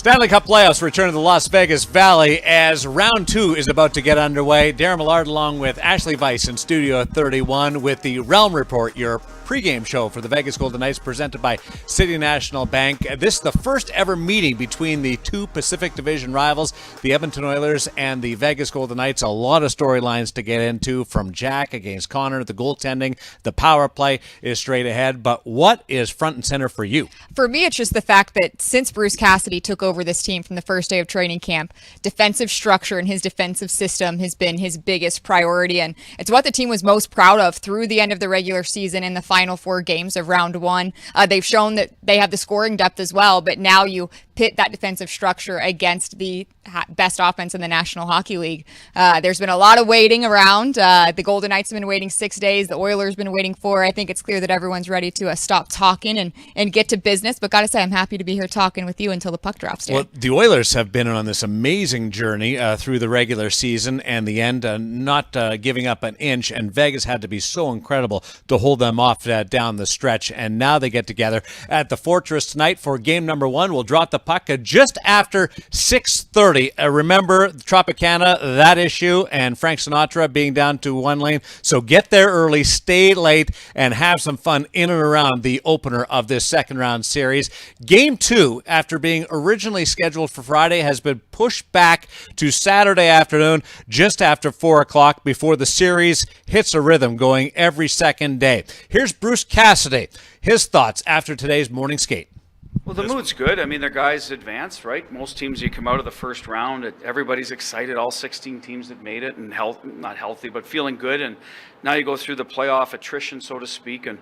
Stanley Cup playoffs return to the Las Vegas Valley as round 2 is about to get underway. Darren Millard along with Ashley Weiss in Studio 31 with the Realm Report, your pregame show for the Vegas Golden Knights presented by City National Bank. This is the first ever meeting between the two Pacific Division rivals, the Edmonton Oilers and the Vegas Golden Knights. A lot of storylines to get into, from Jack against Connor, the goaltending, the power play is straight ahead. But what is front and center for you? For me, it's just the fact that since Bruce Cassidy took over this team from the first day of training camp, defensive structure and his defensive system has been his biggest priority. And it's what the team was most proud of through the end of the regular season in the final 4 games of round 1. They've shown that they have the scoring depth as well, but now you pit that defensive structure against the best offense in the National Hockey League. There's been a lot of waiting around. The Golden Knights have been waiting 6 days. The Oilers have been waiting 4. I think it's clear that everyone's ready to stop talking and get to business. But gotta say, I'm happy to be here talking with you until the puck drops, Dan. Well, the Oilers have been on this amazing journey through the regular season and the end, not giving up an inch. And Vegas had to be so incredible to hold them off down the stretch. And now they get together at the Fortress tonight for game number 1. We'll drop the puck just after 6:30. Remember Tropicana, that issue, and Frank Sinatra being down to one lane. So get there early, stay late, and have some fun in and around the opener of this second round series. Game 2, after being originally scheduled for Friday, has been pushed back to Saturday afternoon just after 4 o'clock before the series hits a rhythm going every second day. Here's Bruce Cassidy, his thoughts after today's morning skate. Well, the mood's good. I mean, their guys advanced, right? Most teams, you come out of the first round, everybody's excited. All 16 teams that made it, and not healthy, but feeling good. And now you go through the playoff attrition, so to speak. And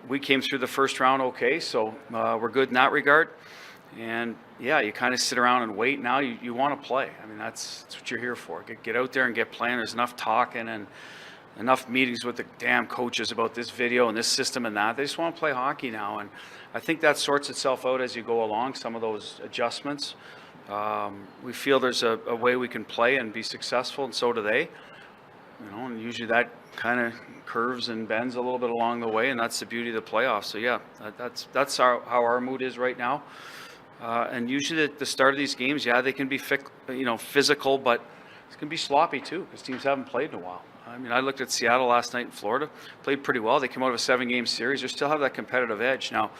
we came through the first round okay, so we're good in that regard. And yeah, you kind of sit around and wait. Now you want to play. I mean, that's what you're here for. Get out there and get playing. There's enough talking and enough meetings with the damn coaches about this video and this system and that. They just want to play hockey now. And I think that sorts itself out as you go along, some of those adjustments. We feel there's a way we can play and be successful, and so do they. And usually that kind of curves and bends a little bit along the way, and that's the beauty of the playoffs. So yeah, that's how our mood is right now. And usually at the start of these games, yeah, they can be physical, but it can be sloppy too, because teams haven't played in a while. I mean, I looked at Seattle last night in Florida, played pretty well. They came out of a 7-game series. They still have that competitive edge. Now,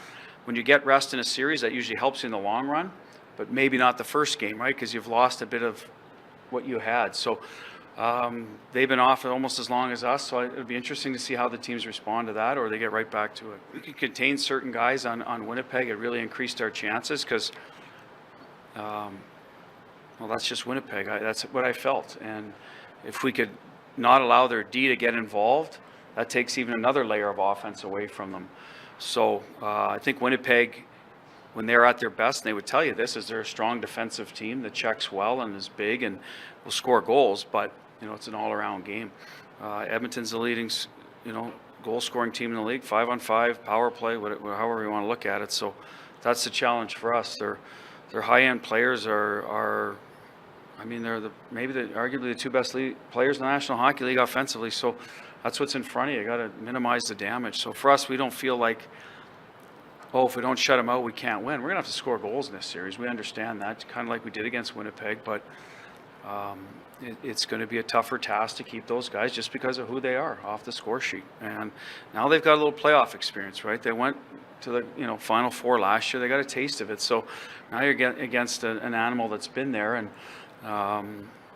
when you get rest in a series, that usually helps you in the long run, but maybe not the first game, right? Because you've lost a bit of what you had. So they've been off almost as long as us, so it'll be interesting to see how the teams respond to that, or they get right back to it. We could contain certain guys on Winnipeg. It really increased our chances because, well, that's just Winnipeg. That's what I felt. And if we could not allow their D to get involved, that takes even another layer of offense away from them. So I think Winnipeg, when they're at their best, and they would tell you this, is they're a strong defensive team that checks well and is big and will score goals, but it's an all-around game. Edmonton's the leading goal-scoring team in the league, 5-on-5, power play, however you want to look at it. So that's the challenge for us. Their high-end players are they're arguably the 2 best players in the National Hockey League offensively. So that's what's in front of you. You got to minimize the damage. So for us, we don't feel like, if we don't shut them out, we can't win. We're going to have to score goals in this series. We understand that, kind of like we did against Winnipeg. But it's going to be a tougher task to keep those guys just because of who they are off the score sheet. And now they've got a little playoff experience, right? They went to the Final Four last year. They got a taste of it. So now you're getting against an animal that's been there. And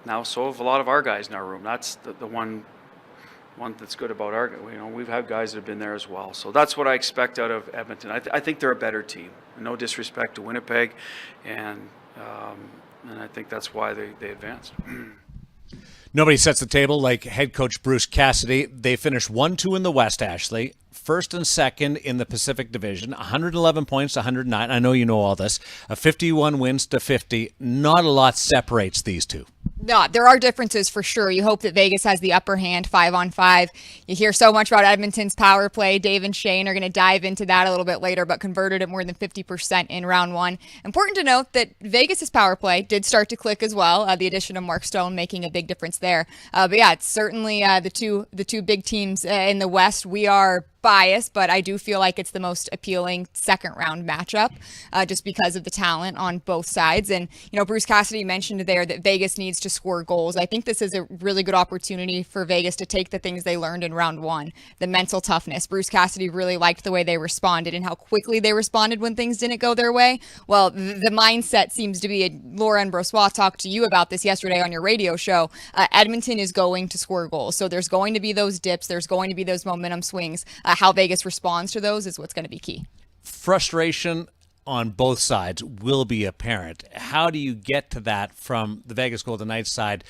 now so have a lot of our guys in our room. That's the one that's good about our, we've had guys that have been there as well. So that's what I expect out of Edmonton. I think they're a better team. No disrespect to Winnipeg, and I think that's why they advanced. Nobody sets the table like head coach Bruce Cassidy. They finished 1-2 in the West, Ashley. First and second in the Pacific Division, 111 points, 109. I know you know all this. 51 wins to 50. Not a lot separates these two. No, there are differences for sure. You hope that Vegas has the upper hand 5-on-5. You hear so much about Edmonton's power play. Dave and Shane are going to dive into that a little bit later, but converted at more than 50% in round 1. Important to note that Vegas's power play did start to click as well. The addition of Mark Stone making a big difference there. But yeah, it's certainly the two big teams in the West. We are biased, but I do feel like it's the most appealing second round matchup just because of the talent on both sides. And, Bruce Cassidy mentioned there that Vegas needs to score goals. I think this is a really good opportunity for Vegas to take the things they learned in round one, the mental toughness. Bruce Cassidy really liked the way they responded and how quickly they responded when things didn't go their way. Well, the mindset seems to be, Laura Brossoit talked to you about this yesterday on your radio show. Edmonton is going to score goals. So there's going to be those dips. There's going to be those momentum swings. How Vegas responds to those is what's going to be key. Frustration on both sides will be apparent. How do you get to that from the Vegas Golden Knights side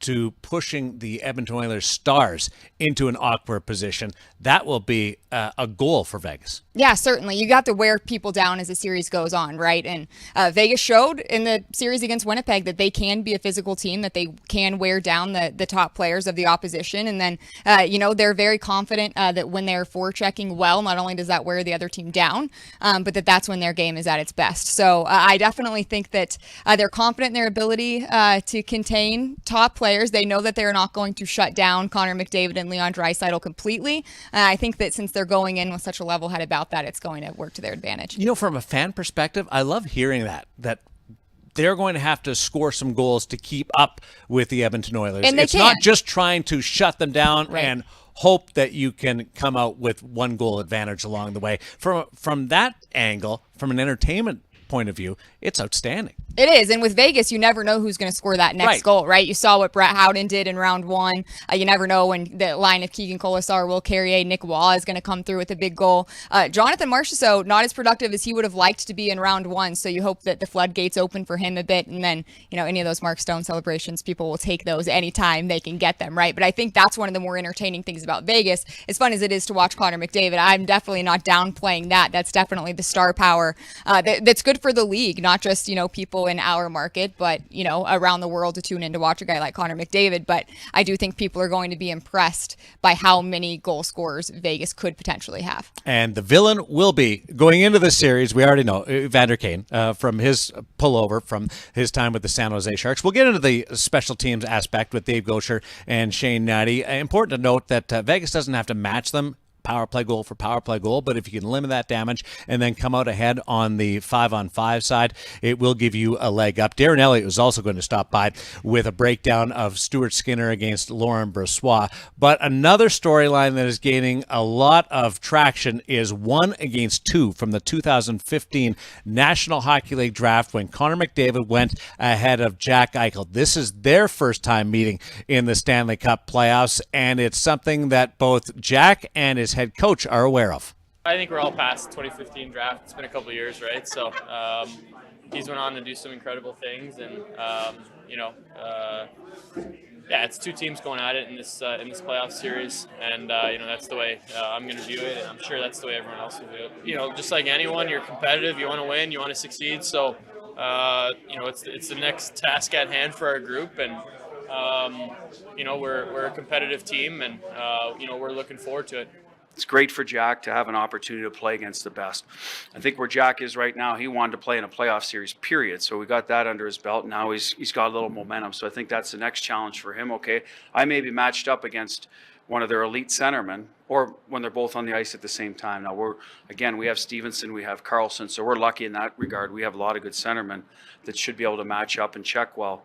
to pushing the Edmonton Oilers stars into an awkward position? That will be a goal for Vegas. Yeah, certainly. You got to wear people down as the series goes on, right? And Vegas showed in the series against Winnipeg that they can be a physical team, that they can wear down the top players of the opposition. And then, they're very confident that when they're forechecking well, not only does that wear the other team down, but that's when their game is at its best. So I definitely think that they're confident in their ability to contain top players. They know that they're not going to shut down Connor McDavid and Leon Draisaitl completely. I think that since they're going in with such a level head about that, it's going to work to their advantage. From a fan perspective, I love hearing that they're going to have to score some goals to keep up with the Edmonton Oilers. And it's not just trying to shut them down and hope that you can come out with one goal advantage along the way. From that angle, from an entertainment point of view, it's outstanding. It is. And with Vegas, you never know who's going to score that next goal, right? You saw what Brett Howden did in round one. You never know when the line of Keegan Colasar, Will Carrier, Nick Waugh is going to come through with a big goal. Jonathan Marchessault, not as productive as he would have liked to be in round one. So you hope that the floodgates open for him a bit. And then, any of those Mark Stone celebrations, people will take those anytime they can get them, right? But I think that's one of the more entertaining things about Vegas. As fun as it is to watch Connor McDavid, I'm definitely not downplaying that. That's definitely the star power that's good for the league, not just, people in our market, but, around the world to tune in to watch a guy like Connor McDavid. But I do think people are going to be impressed by how many goal scorers Vegas could potentially have. And the villain will be, going into the series, we already know, Evander Kane, from his pullover from his time with the San Jose Sharks. We'll get into the special teams aspect with Dave Gosher and Shane Knighty. Important to note that Vegas doesn't have to match them power play goal for power play goal, but if you can limit that damage and then come out ahead on the 5-on-5 side, it will give you a leg up. Darren Elliott was also going to stop by with a breakdown of Stuart Skinner against Laurent Brossoit. But another storyline that is gaining a lot of traction is 1-against-2 from the 2015 National Hockey League draft when Connor McDavid went ahead of Jack Eichel. This is their first time meeting in the Stanley Cup playoffs, and it's something that both Jack and his head coach are aware of. I think we're all past the 2015 draft. It's been a couple of years, right? So he's went on to do some incredible things, and it's two teams going at it in this playoff series, and that's the way I'm going to view it, and I'm sure that's the way everyone else will view it. Just like anyone, you're competitive, you want to win, you want to succeed. So it's the next task at hand for our group, and we're a competitive team, and we're looking forward to it. It's great for Jack to have an opportunity to play against the best. I think where Jack is right now, he wanted to play in a playoff series, period. So we got that under his belt. Now he's got a little momentum. So I think that's the next challenge for him. Okay, I may be matched up against one of their elite centermen, or when they're both on the ice at the same time. Now we have Stevenson, we have Carlson, so we're lucky in that regard. We have a lot of good centermen that should be able to match up and check well.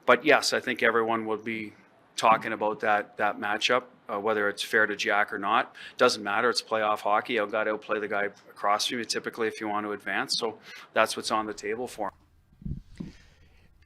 But yes, I think everyone would be talking about that matchup, whether it's fair to Jack or not. Doesn't matter. It's playoff hockey. I've got to outplay the guy across from you, typically, if you want to advance. So that's what's on the table for him.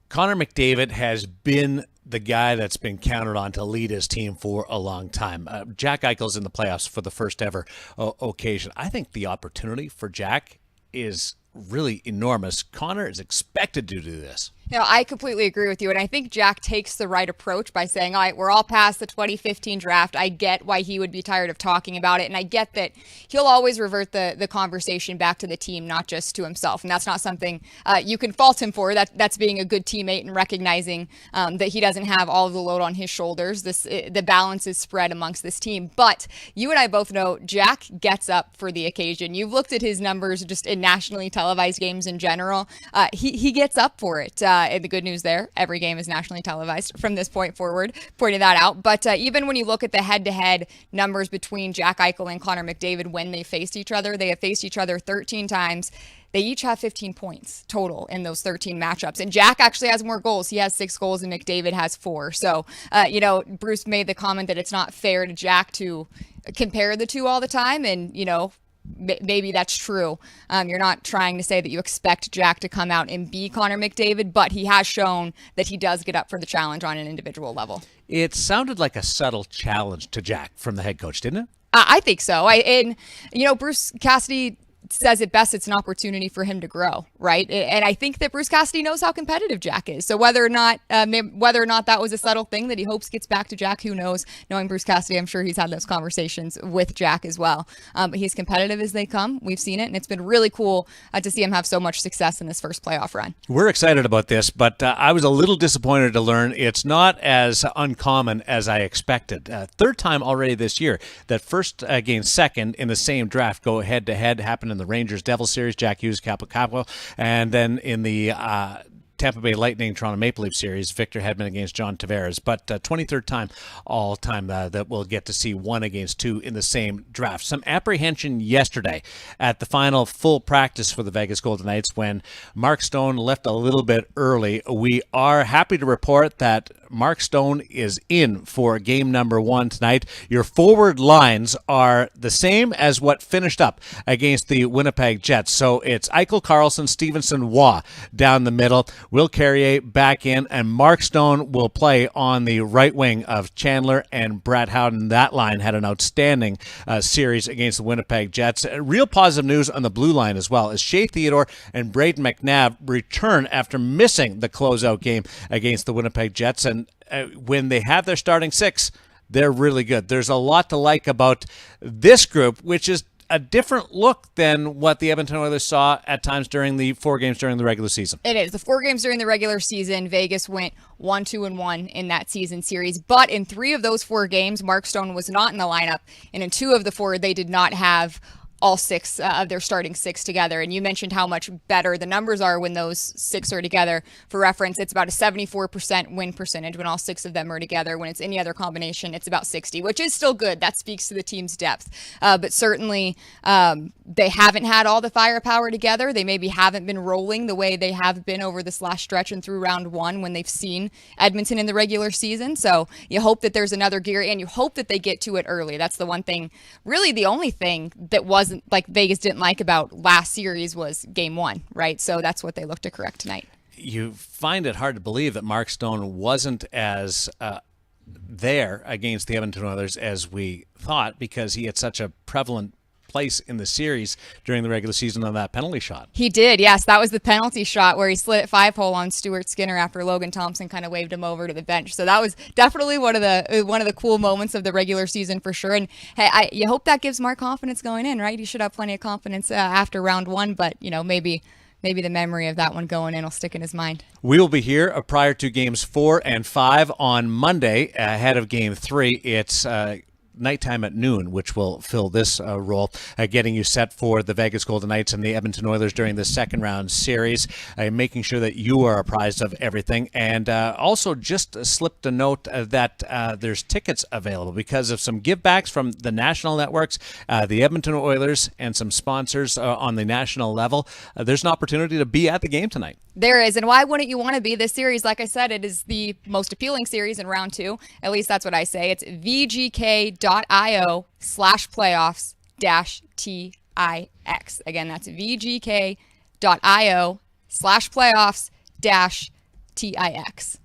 Connor McDavid has been the guy that's been counted on to lead his team for a long time. Jack Eichel's in the playoffs for the first ever occasion. I think the opportunity for Jack is really enormous. Connor is expected to do this. I completely agree with you. And I think Jack takes the right approach by saying, all right, we're all past the 2015 draft. I get why he would be tired of talking about it. And I get that he'll always revert the conversation back to the team, not just to himself. And that's not something you can fault him for. That's being a good teammate and recognizing that he doesn't have all of the load on his shoulders. The balance is spread amongst this team. But you and I both know Jack gets up for the occasion. You've looked at his numbers just in nationally televised games in general. He gets up for it. And the good news there, every game is nationally televised from this point forward, pointing that out. But even when you look at the head-to-head numbers between Jack Eichel and Connor McDavid when they faced each other, they have faced each other 13 times. They each have 15 points total in those 13 matchups. And Jack actually has more goals. He has 6 goals and McDavid has 4. So, Bruce made the comment that it's not fair to Jack to compare the two all the time. And, maybe that's true. You're not trying to say that you expect Jack to come out and be Connor McDavid, but he has shown that he does get up for the challenge on an individual level. It sounded like a subtle challenge to Jack from the head coach, didn't it? I think so. Bruce Cassidy says it best, it's an opportunity for him to grow, right? And I think that Bruce Cassidy knows how competitive Jack is. So whether or not that was a subtle thing that he hopes gets back to Jack, who knows? Knowing Bruce Cassidy, I'm sure he's had those conversations with Jack as well. But he's competitive as they come. We've seen it, and it's been really cool to see him have so much success in this first playoff run. We're excited about this, but I was a little disappointed to learn it's not as uncommon as I expected. Third time already this year that first against second in the same draft go head-to-head happened in the Rangers-Devils series, Jack Hughes, Capo, and then in the Tampa Bay Lightning, Toronto Maple Leaf series, Victor Hedman against John Tavares. But 23rd time all time that we'll get to see 1 against 2 in the same draft. Some apprehension yesterday at the final full practice for the Vegas Golden Knights when Mark Stone left a little bit early. We are happy to report that Mark Stone is in for game number 1 tonight. Your forward lines are the same as what finished up against the Winnipeg Jets. So it's Eichel, Karlsson, Stevenson, Waugh down the middle. Will Carrier back in, and Mark Stone will play on the right wing of Chandler and Brad Howden. That line had an outstanding series against the Winnipeg Jets. Real positive news on the blue line as well as Shea Theodore and Braden McNabb return after missing the closeout game against the Winnipeg Jets. And when they have their starting 6, they're really good. There's a lot to like about this group, which is a different look than what the Edmonton Oilers saw at times during the 4 games during the regular season. It is. The 4 games during the regular season, Vegas went 1-2-1 in that season series. But in 3 of those 4 games, Mark Stone was not in the lineup. And in 2 of the 4, they did not have all 6 of their starting 6 together. And you mentioned how much better the numbers are when those 6 are together. For reference, it's about a 74% win percentage when all 6 of them are together. When it's any other combination, it's about 60, which is still good. That speaks to the team's depth. But certainly, they haven't had all the firepower together. They maybe haven't been rolling the way they have been over this last stretch and through round 1 when they've seen Edmonton in the regular season. So you hope that there's another gear, and you hope that they get to it early. That's the one thing, really the only thing that wasn't like Vegas didn't like about last series was game 1, right? So that's what they look to correct tonight. You find it hard to believe that Mark Stone wasn't as there against the Edmonton Oilers as we thought, because he had such a prevalent place in the series during the regular season on that penalty shot. He did, yes. That was the penalty shot where he slid it 5-hole on Stuart Skinner after Logan Thompson kind of waved him over to the bench. So that was definitely one of the cool moments of the regular season for sure. And hey, you hope that gives Mark confidence going in, right? He should have plenty of confidence after round 1, but maybe the memory of that one going in will stick in his mind. We will be here prior to games 4 and 5 on Monday ahead of game 3. It's nighttime at noon, which will fill this role, getting you set for the Vegas Golden Knights and the Edmonton Oilers during the second round series, making sure that you are apprised of everything. And also just slipped a note that there's tickets available because of some givebacks from the national networks, the Edmonton Oilers, and some sponsors on the national level. There's an opportunity to be at the game tonight. There is, and why wouldn't you want to be? This series, like I said, it is the most appealing series in round 2. At least that's what I say. It's VGK.io/playoffs-TIX. Again, that's VGK.io/playoffs-TIX.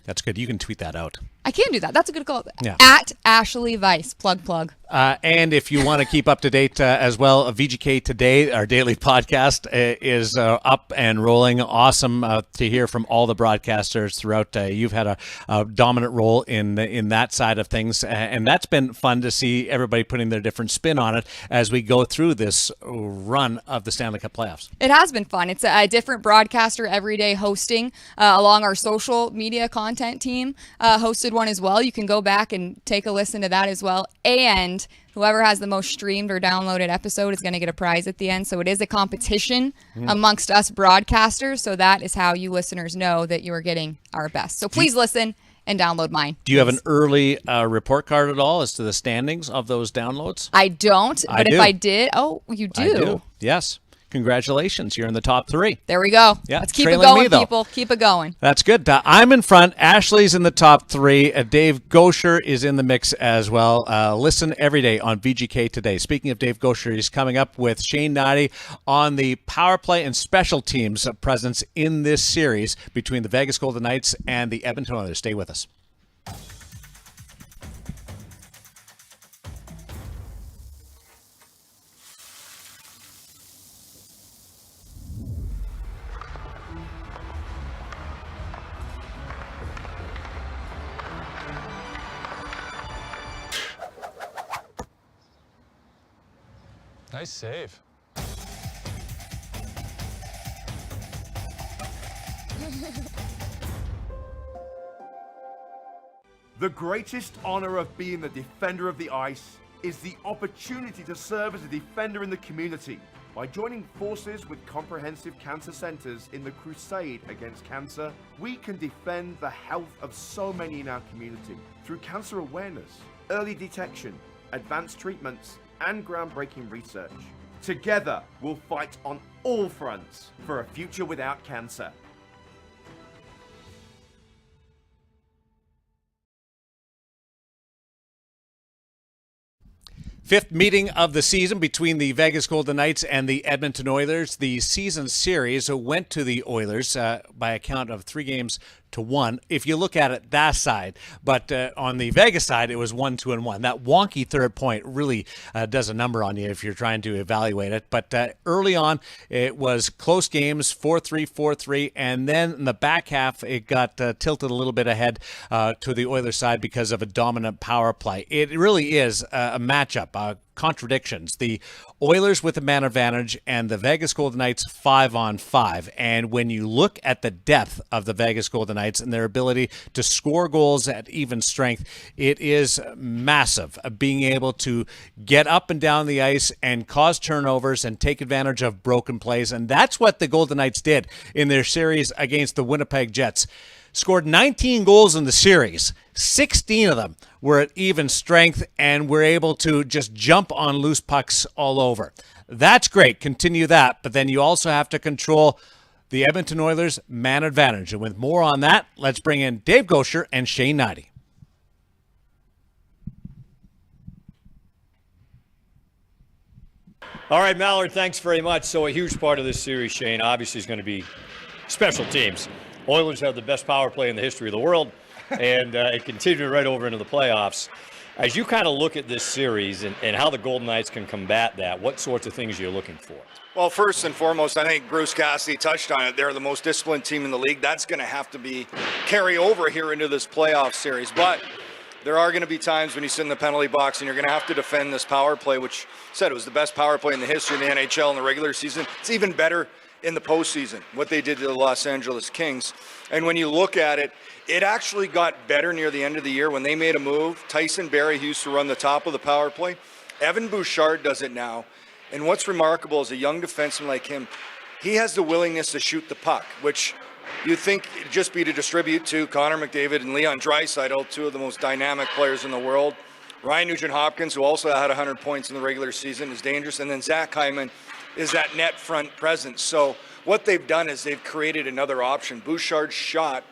That's good. You can tweet that out. I can do that. That's a good call. Yeah. At Ashley Weiss. Plug. And if you want to keep up to date as well, VGK Today, our daily podcast, is up and rolling. Awesome to hear from all the broadcasters throughout. You've had a dominant role in that side of things, and that's been fun to see everybody putting their different spin on it as we go through this run of the Stanley Cup playoffs. It has been fun. It's a different broadcaster every day hosting along our social media content team hosted good one as well. You can go back and take a listen to that as well. And whoever has the most streamed or downloaded episode is going to get a prize at the end. So it is a competition amongst us broadcasters. So that is how you listeners know that you are getting our best. So please listen and download mine. Do you have an early report card at all as to the standings of those downloads? I don't, but if I did, you do. I do. Yes. Congratulations. You're in the top 3. There we go. Yeah, let's keep it trailing going, me, though. people. Keep it going. That's good. I'm in front. Ashley's in the top 3. Dave Gosher is in the mix as well. Listen every day on VGK Today. Speaking of Dave Gosher, he's coming up with Shane Knighty on the power play and special teams presence in this series between the Vegas Golden Knights and the Edmonton Oilers. Stay with us. Nice save. The greatest honor of being the defender of the ice is the opportunity to serve as a defender in the community. By joining forces with comprehensive cancer centers in the crusade against cancer, we can defend the health of so many in our community through cancer awareness, early detection, advanced treatments, and groundbreaking research. Together, we'll fight on all fronts for a future without cancer. Fifth meeting of the season between the Vegas Golden Knights and the Edmonton Oilers. The season series went to the Oilers by a count of 3-1 if you look at it that side. But on the Vegas side, it was 1-2-1. That wonky third point really does a number on you if you're trying to evaluate it. But early on, it was close games, 4-3, 4-3. And then in the back half, it got tilted a little bit ahead to the Oilers side because of a dominant power play. It really is a matchup. Contradictions. The Oilers with the man advantage and the Vegas Golden Knights 5-on-5. And when you look at the depth of the Vegas Golden Knights and their ability to score goals at even strength, it is massive. Being able to get up and down the ice and cause turnovers and take advantage of broken plays. And that's what the Golden Knights did in their series against the Winnipeg Jets. Scored 19 goals in the series. 16 of them were at even strength and were able to just jump on loose pucks all over. That's great. Continue that. But then you also have to control the Edmonton Oilers' man advantage. And with more on that, let's bring in Dave Gosher and Shane Knighty. All right, Mallard, thanks very much. So a huge part of this series, Shane, obviously is going to be special teams. Oilers have the best power play in the history of the world, and it continued right over into the playoffs. As you kind of look at this series and how the Golden Knights can combat that, what sorts of things are you looking for? Well, first and foremost, I think Bruce Cassidy touched on it. They're the most disciplined team in the league. That's going to have to be carry over here into this playoff series. But there are going to be times when you sit in the penalty box and you're going to have to defend this power play, which said it was the best power play in the history of the NHL in the regular season. It's even better in the postseason, what they did to the Los Angeles Kings. And when you look at it, it actually got better near the end of the year when they made a move. Tyson Barrie, who used to run the top of the power play, Evan Bouchard does it now. And what's remarkable is a young defenseman like him, he has the willingness to shoot the puck, which you'd think it'd just be to distribute to Connor McDavid and Leon Draisaitl, two of the most dynamic players in the world. Ryan Nugent-Hopkins, who also had 100 points in the regular season, is dangerous. And then Zach Hyman is that net front presence. So what they've done is they've created another option. Bouchard's shot,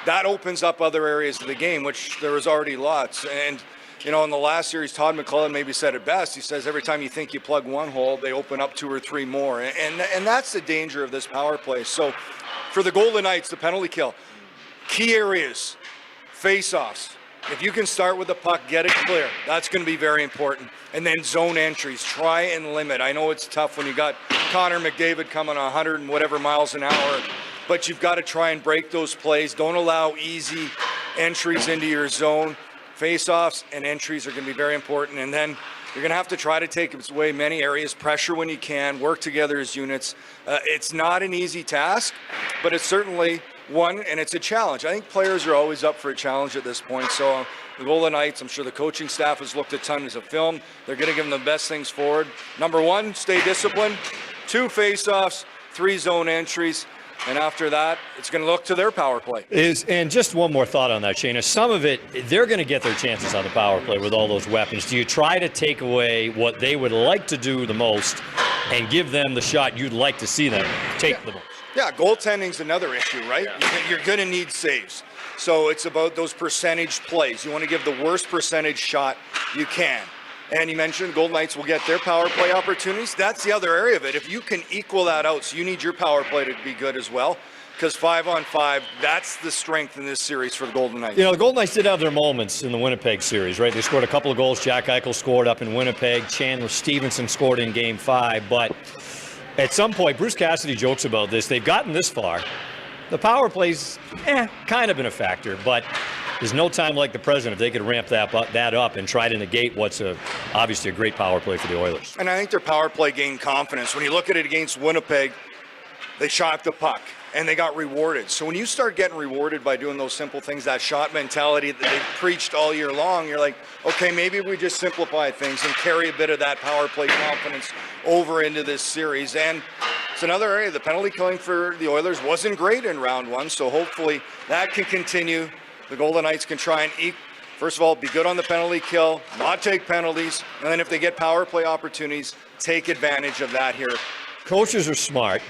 that opens up other areas of the game, which there was already lots. And, you know, in the last series, Todd McClellan maybe said it best. He says every time you think you plug one hole, they open up 2 or 3 more. And that's the danger of this power play. So for the Golden Knights, the penalty kill, key areas, face-offs. If you can start with the puck, get it clear, that's going to be very important. And then zone entries, try and limit. I know it's tough when you got Connor McDavid coming 100 and whatever miles an hour, but you've got to try and break those plays. Don't allow easy entries into your zone. Face-offs and entries are going to be very important. And then you're going to have to try to take away many areas, pressure when you can, work together as units. It's not an easy task, but it's certainly one, and it's a challenge. I think players are always up for a challenge at this point. So the Golden Knights, I'm sure the coaching staff has looked at tons of film. They're going to give them the best things forward. Number one, stay disciplined. 2 face-offs, 3 zone entries. And after that, it's going to look to their power play. And just one more thought on that, Shayna. Some of it, they're going to get their chances on the power play with all those weapons. Do you try to take away what they would like to do the most and give them the shot you'd like to see them take the most? Yeah, goaltending's another issue, right? You're going to need saves. So it's about those percentage plays. You want to give the worst percentage shot you can. And you mentioned Golden Knights will get their power play opportunities. That's the other area of it. If you can equal that out, so you need your power play to be good as well. Because 5-on-5, that's the strength in this series for the Golden Knights. You know, the Golden Knights did have their moments in the Winnipeg series, right? They scored a couple of goals. Jack Eichel scored up in Winnipeg. Chandler Stevenson scored in Game 5. But at some point, Bruce Cassidy jokes about this. They've gotten this far. The power play's kind of been a factor, but there's no time like the present if they could ramp that up and try to negate what's obviously a great power play for the Oilers. And I think their power play gained confidence. When you look at it against Winnipeg, they shot the puck and they got rewarded. So when you start getting rewarded by doing those simple things, that shot mentality that they've preached all year long, you're like, okay, maybe we just simplify things and carry a bit of that power play confidence over into this series. And it's another area. The penalty killing for the Oilers wasn't great in round 1, so hopefully that can continue. The Golden Knights can try and first of all, be good on the penalty kill, not take penalties, and then if they get power play opportunities, take advantage of that here. Coaches are smart.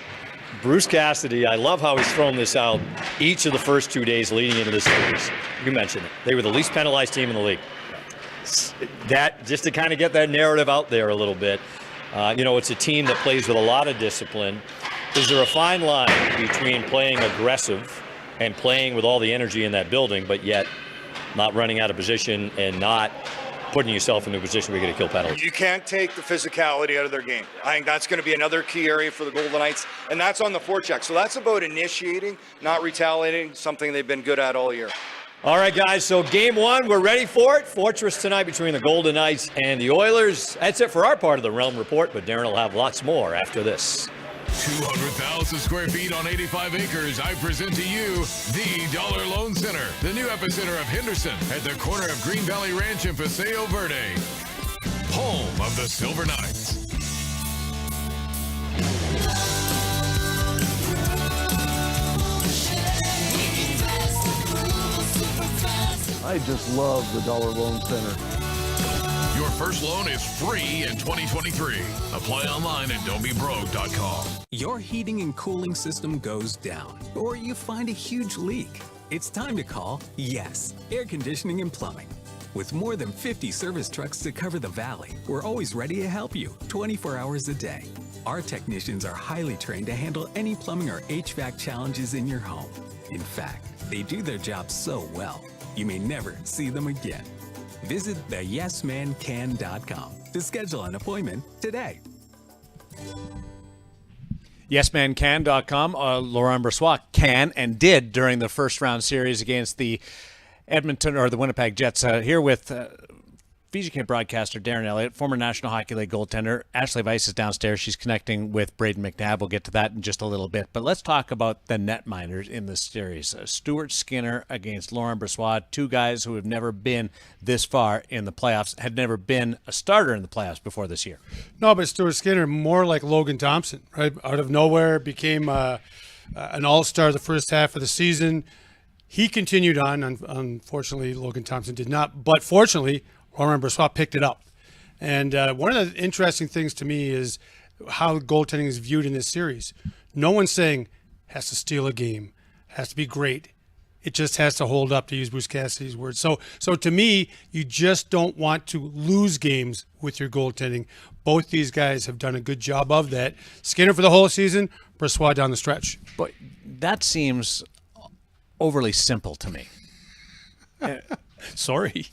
Bruce Cassidy, I love how he's thrown this out each of the first 2 days leading into this series. You mentioned it. They were the least penalized team in the league. That, just to kind of get that narrative out there a little bit. It's a team that plays with a lot of discipline. Is there a fine line between playing aggressive and playing with all the energy in that building, but yet not running out of position and not putting yourself in a position where you're going to kill penalties? You can't take the physicality out of their game. I think that's going to be another key area for the Golden Knights, and that's on the forecheck. So that's about initiating, not retaliating, something they've been good at all year. All right, guys, so Game 1, we're ready for it. Fortress tonight between the Golden Knights and the Oilers. That's it for our part of the Realm Report, but Darren will have lots more after this. 200,000 square feet on 85 acres. I present to you the Dollar Loan Center, the new epicenter of Henderson at the corner of Green Valley Ranch and Paseo Verde. Home of the Silver Knights. I just love the Dollar Loan Center. Your first loan is free in 2023. Apply online at don'tbebroke.com. Your heating and cooling system goes down, or you find a huge leak. It's time to call Yes Air Conditioning and Plumbing. With more than 50 service trucks to cover the valley, we're always ready to help you 24 hours a day. Our technicians are highly trained to handle any plumbing or HVAC challenges in your home. In fact, they do their job so well, you may never see them again. Visit theyesmancan.com to schedule an appointment today. Yesmancan.com. Laurent Brossoit can and did during the first round series against the the Winnipeg Jets. Here with VGK broadcaster Darren Elliott, former National Hockey League goaltender. Ashley Weiss is downstairs. She's connecting with Braden McNabb. We'll get to that in just a little bit. But let's talk about the netminders in this series. Stuart Skinner against Laurent Brossoit, two guys who have never been this far in the playoffs, had never been a starter in the playoffs before this year. No, but Stuart Skinner, more like Logan Thompson, right? Out of nowhere, became an all-star the first half of the season. He continued on. Unfortunately, Logan Thompson did not. But fortunately, Laurent Brossoit picked it up. And one of the interesting things to me is how goaltending is viewed in this series. No one's saying has to steal a game, has to be great. It just has to hold up, to use Bruce Cassidy's words. So to me, you just don't want to lose games with your goaltending. Both these guys have done a good job of that. Skinner for the whole season, Brossoit down the stretch. But that seems overly simple to me. Sorry.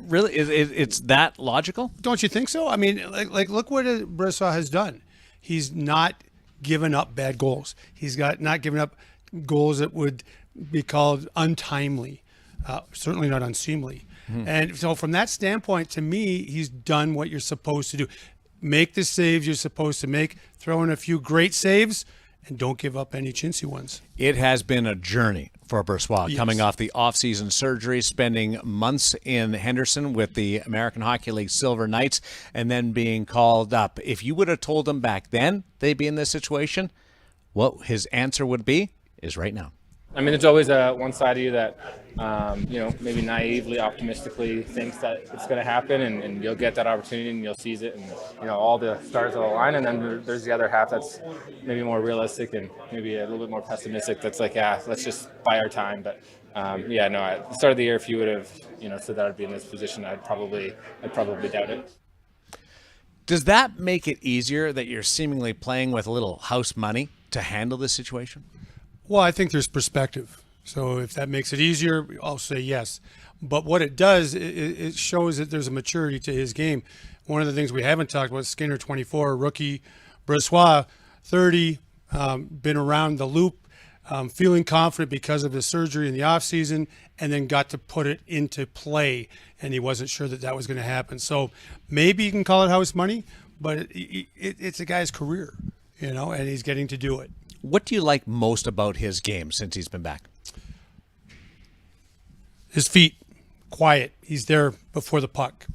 Really? It's that logical? Don't you think so? I mean, like look what Brossoit has done. He's not given up bad goals. He's not given up goals that would be called untimely, certainly not unseemly. Mm-hmm. And so from that standpoint, to me, he's done what you're supposed to do. Make the saves you're supposed to make, throw in a few great saves, and don't give up any chintzy ones. It has been a journey for Brossoit, coming off the off-season surgery, spending months in Henderson with the American Hockey League Silver Knights, and then being called up. If you would have told him back then they'd be in this situation, what his answer would be is right now. I mean, there's always one side of you that, maybe naively, optimistically thinks that it's going to happen, and you'll get that opportunity and you'll seize it, and all the stars will align. And then there's the other half that's maybe more realistic and maybe a little bit more pessimistic. That's like, let's just buy our time. But at the start of the year, if you would have, said that I'd be in this position, I'd probably doubt it. Does that make it easier that you're seemingly playing with a little house money to handle this situation? Well, I think there's perspective. So if that makes it easier, I'll say yes. But what it does, it shows that there's a maturity to his game. One of the things we haven't talked about, Skinner, 24, rookie, Brossoit, 30, been around the loop, feeling confident because of his surgery in the offseason, and then got to put it into play, and he wasn't sure that was going to happen. So maybe you can call it house money, but it's a guy's career, and he's getting to do it. What do you like most about his game since he's been back? His feet, quiet. He's there before the puck.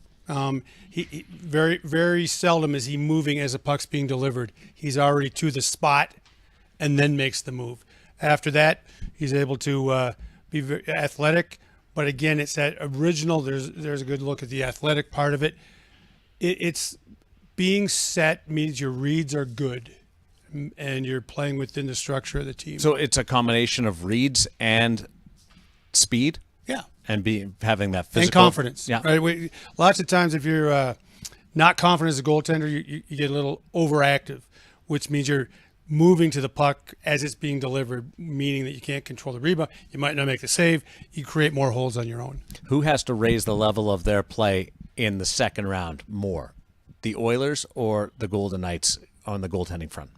He very, very seldom is he moving as a puck's being delivered. He's already to the spot and then makes the move. After that, he's able to be very athletic. But again, it's that original. There's a good look at the athletic part of it. It's being set means your reads are good, and you're playing within the structure of the team. So it's a combination of reads and speed? Yeah. And having that physical. And confidence. Yeah. Right? Lots of times if you're not confident as a goaltender, you get a little overactive, which means you're moving to the puck as it's being delivered, meaning that you can't control the rebound. You might not make the save. You create more holes on your own. Who has to raise the level of their play in the second round more? The Oilers or the Golden Knights on the goaltending front?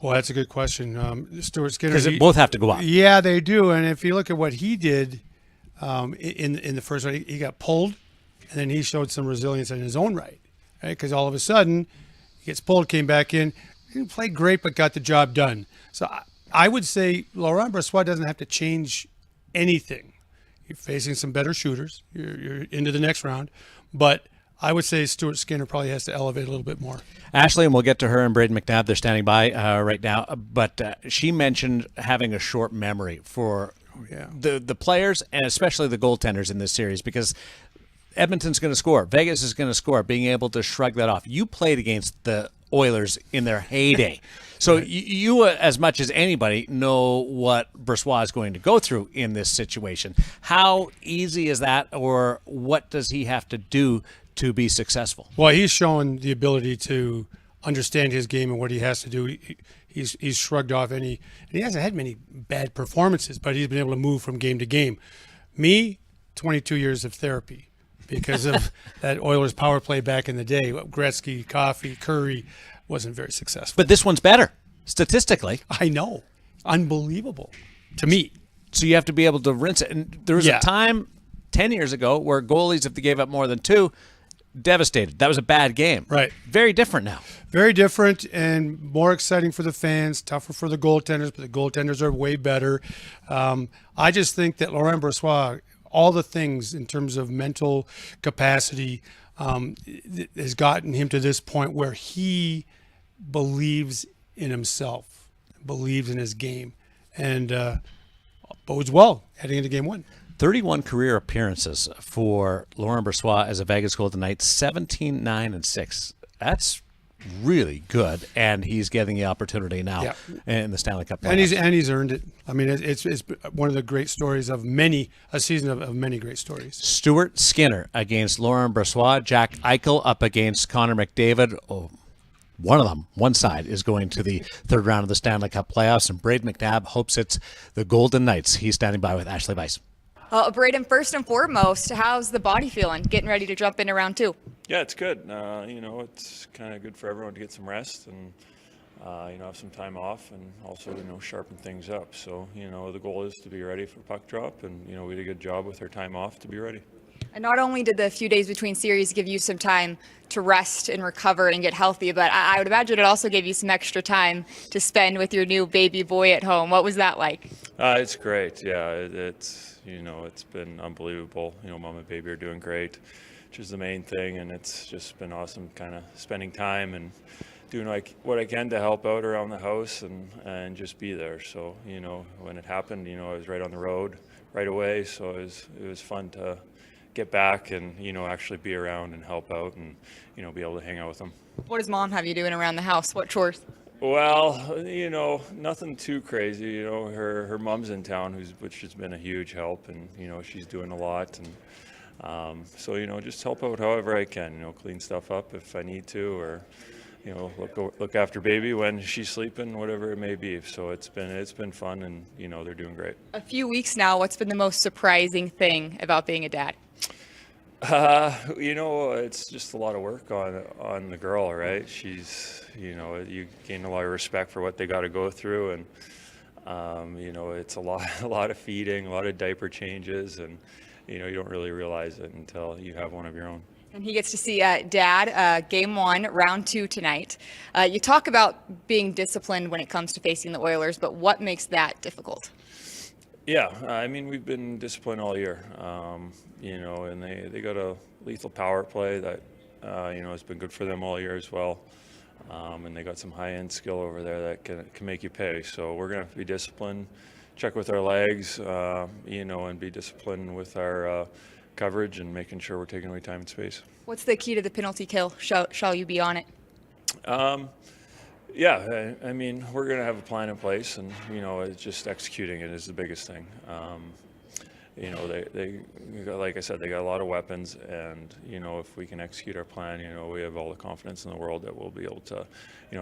Well, that's a good question. Stuart Skinner. Because both have to go up. Yeah, they do. And if you look at what he did in the first round, he got pulled, and then he showed some resilience in his own right? Because all of a sudden, he gets pulled, came back in, didn't play great, but got the job done. So I would say Laurent Brossoit doesn't have to change anything. You're facing some better shooters. You're into the next round. But I would say Stuart Skinner probably has to elevate a little bit more. Ashley, and we'll get to her and Braden McNabb. They're standing by right now. But she mentioned having a short memory for the players and especially the goaltenders in this series, because Edmonton's going to score. Vegas is going to score, being able to shrug that off. You played against the Oilers in their heyday. So you, as much as anybody, know what Brossoit is going to go through in this situation. How easy is that, or what does he have to do to be successful? Well, he's shown the ability to understand his game and what he has to do. He's shrugged off and he hasn't had many bad performances, but he's been able to move from game to game. Me, 22 years of therapy because of that Oilers power play back in the day. Gretzky, Coffey, Curry wasn't very successful. But this one's better, statistically. I know. Unbelievable to me. So you have to be able to rinse it. And there was a time 10 years ago where goalies, if they gave up more than two, devastated. That was a bad game. Right. Very different now. Very different and more exciting for the fans, tougher for the goaltenders, but the goaltenders are way better. I just think that Laurent Brossoit, all the things in terms of mental capacity, has gotten him to this point where he believes in himself, believes in his game, and bodes well heading into game one. 31 career appearances for Laurent Brossoit as a Vegas Golden Knight, 17-9-6. That's really good, and he's getting the opportunity now in the Stanley Cup playoffs. And he's earned it. I mean, it's one of the great stories of a season of many great stories. Stuart Skinner against Laurent Brossoit, Jack Eichel up against Connor McDavid. Oh, one of them, one side, is going to the third round of the Stanley Cup playoffs, and Braden McNabb hopes it's the Golden Knights. He's standing by with Ashley Weiss. Braden, first and foremost, how's the body feeling? Getting ready to jump into round two? Yeah, it's good. It's kind of good for everyone to get some rest and, have some time off and also, sharpen things up. So, the goal is to be ready for puck drop and, we did a good job with our time off to be ready. And not only did the few days between series give you some time to rest and recover and get healthy, but I would imagine it also gave you some extra time to spend with your new baby boy at home. What was that like? It's great. Yeah, it's been unbelievable. Mom and baby are doing great, which is the main thing, and it's just been awesome kind of spending time and doing what I can to help out around the house and just be there. So, when it happened, I was right on the road right away, so it was fun to get back and, actually be around and help out and, be able to hang out with them. What does mom have you doing around the house? What chores? Well, nothing too crazy. Her mom's in town, which has been a huge help, and, she's doing a lot. And so, just help out however I can, clean stuff up if I need to, or, look after baby when she's sleeping, whatever it may be. So it's been fun, and, they're doing great. A few weeks now, what's been the most surprising thing about being a dad? It's just a lot of work on the girl, right? She's, you gain a lot of respect for what they got to go through, and it's a lot of feeding, a lot of diaper changes, and you don't really realize it until you have one of your own. And he gets to see Dad, Game 1, Round 2 tonight. You talk about being disciplined when it comes to facing the Oilers, but what makes that difficult? Yeah, we've been disciplined all year, and they got a lethal power play that, has been good for them all year as well. And they got some high-end skill over there that can make you pay. So we're going to have to be disciplined, check with our legs, and be disciplined with our coverage and making sure we're taking away time and space. What's the key to the penalty kill? Shall you be on it? Yeah, we're going to have a plan in place, and, it's just executing it is the biggest thing. They like I said, they got a lot of weapons, and, if we can execute our plan, we have all the confidence in the world that we'll be able to,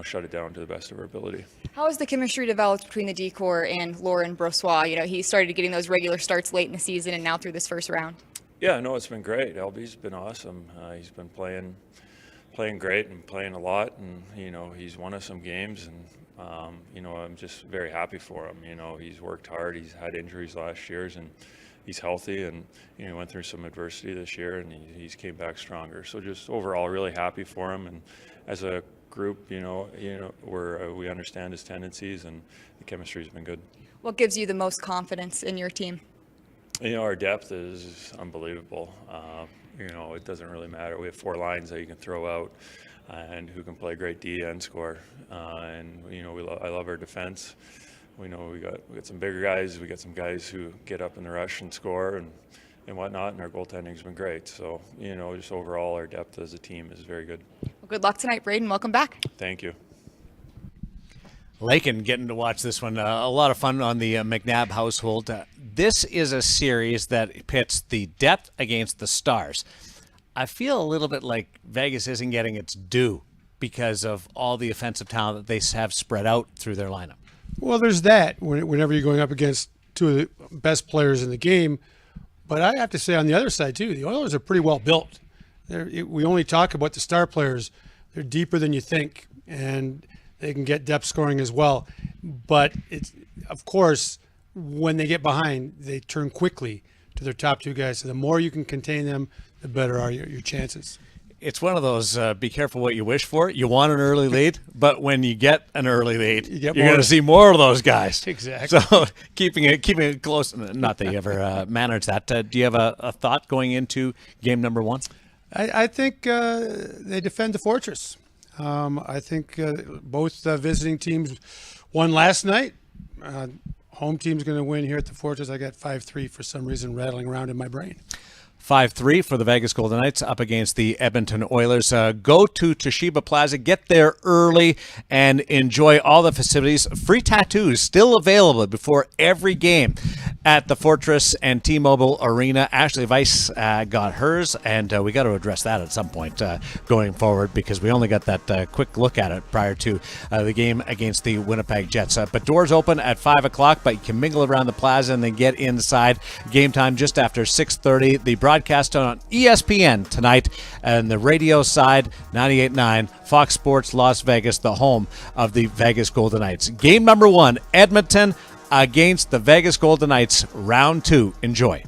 shut it down to the best of our ability. How has the chemistry developed between the D-Corps and Laurent Brossoit? He started getting those regular starts late in the season and now through this first round. Yeah, no, it's been great. LB's been awesome. He's been playing great and playing a lot, and he's won us some games, and I'm just very happy for him. He's worked hard. He's had injuries last year, and he's healthy, and he went through some adversity this year, and he's came back stronger. So just overall, really happy for him. And as a group, we understand his tendencies, and the chemistry's been good. What gives you the most confidence in your team? Our depth is unbelievable. It doesn't really matter. We have 4 lines that you can throw out, and who can play great D and score. And I love our defense. We know we got some bigger guys. We got some guys who get up in the rush and score and whatnot. And our goaltending's been great. So just overall, our depth as a team is very good. Well, good luck tonight, Braden. Welcome back. Thank you. Lakin getting to watch this one. A lot of fun on the McNabb household. This is a series that pits the depth against the stars. I feel a little bit like Vegas isn't getting its due because of all the offensive talent that they have spread out through their lineup. Well, there's that whenever you're going up against 2 of the best players in the game. But I have to say on the other side, too, the Oilers are pretty well built. We only talk about the star players. They're deeper than you think, and they can get depth scoring as well. But it's, of course, when they get behind, they turn quickly to their top 2 guys. So the more you can contain them, the better are your chances. It's one of those, be careful what you wish for. You want an early lead, but when you get an early lead, you're going to see more of those guys. Exactly. So keeping it close, not that you ever manage that. Do you have a thought going into game number 1? I think they defend the fortress. I think both visiting teams won last night. Home team's going to win here at the Fortress. I got 5-3 for some reason rattling around in my brain. 5-3 for the Vegas Golden Knights up against the Edmonton Oilers. Go to Toshiba Plaza, get there early, and enjoy all the facilities. Free tattoos still available before every game at the Fortress and T-Mobile Arena. Ashley Weiss got hers, and we got to address that at some point going forward because we only got that quick look at it prior to the game against the Winnipeg Jets. But doors open at 5 o'clock, but you can mingle around the plaza and then get inside. Game time just after 6:30. The broadcast on ESPN tonight, and the radio side 98.9 Fox Sports Las Vegas, the home of the Vegas Golden Knights. Game number 1, Edmonton against the Vegas Golden Knights, round 2. Enjoy.